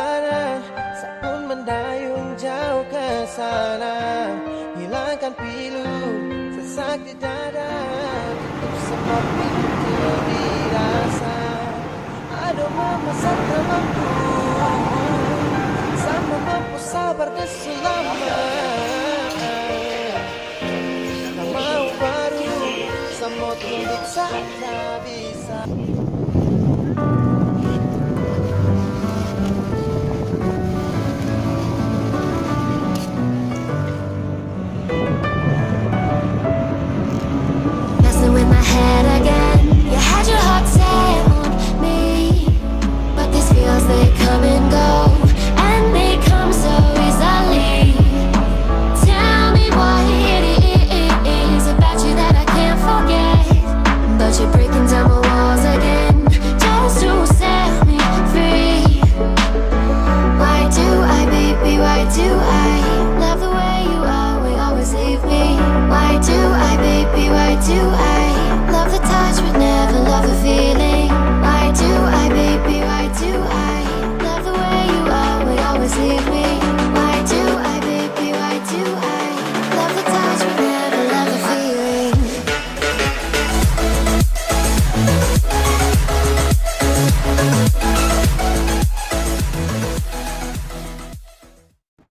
mana, saat pun mendayung jauh ke sana. Hilangkan pilu, sesak di dada, tutup semua pintu dirasa. Aduh mama tak mampu, sama mampu sabar keselama. Tak mau baru, sama tunduk tak bisa.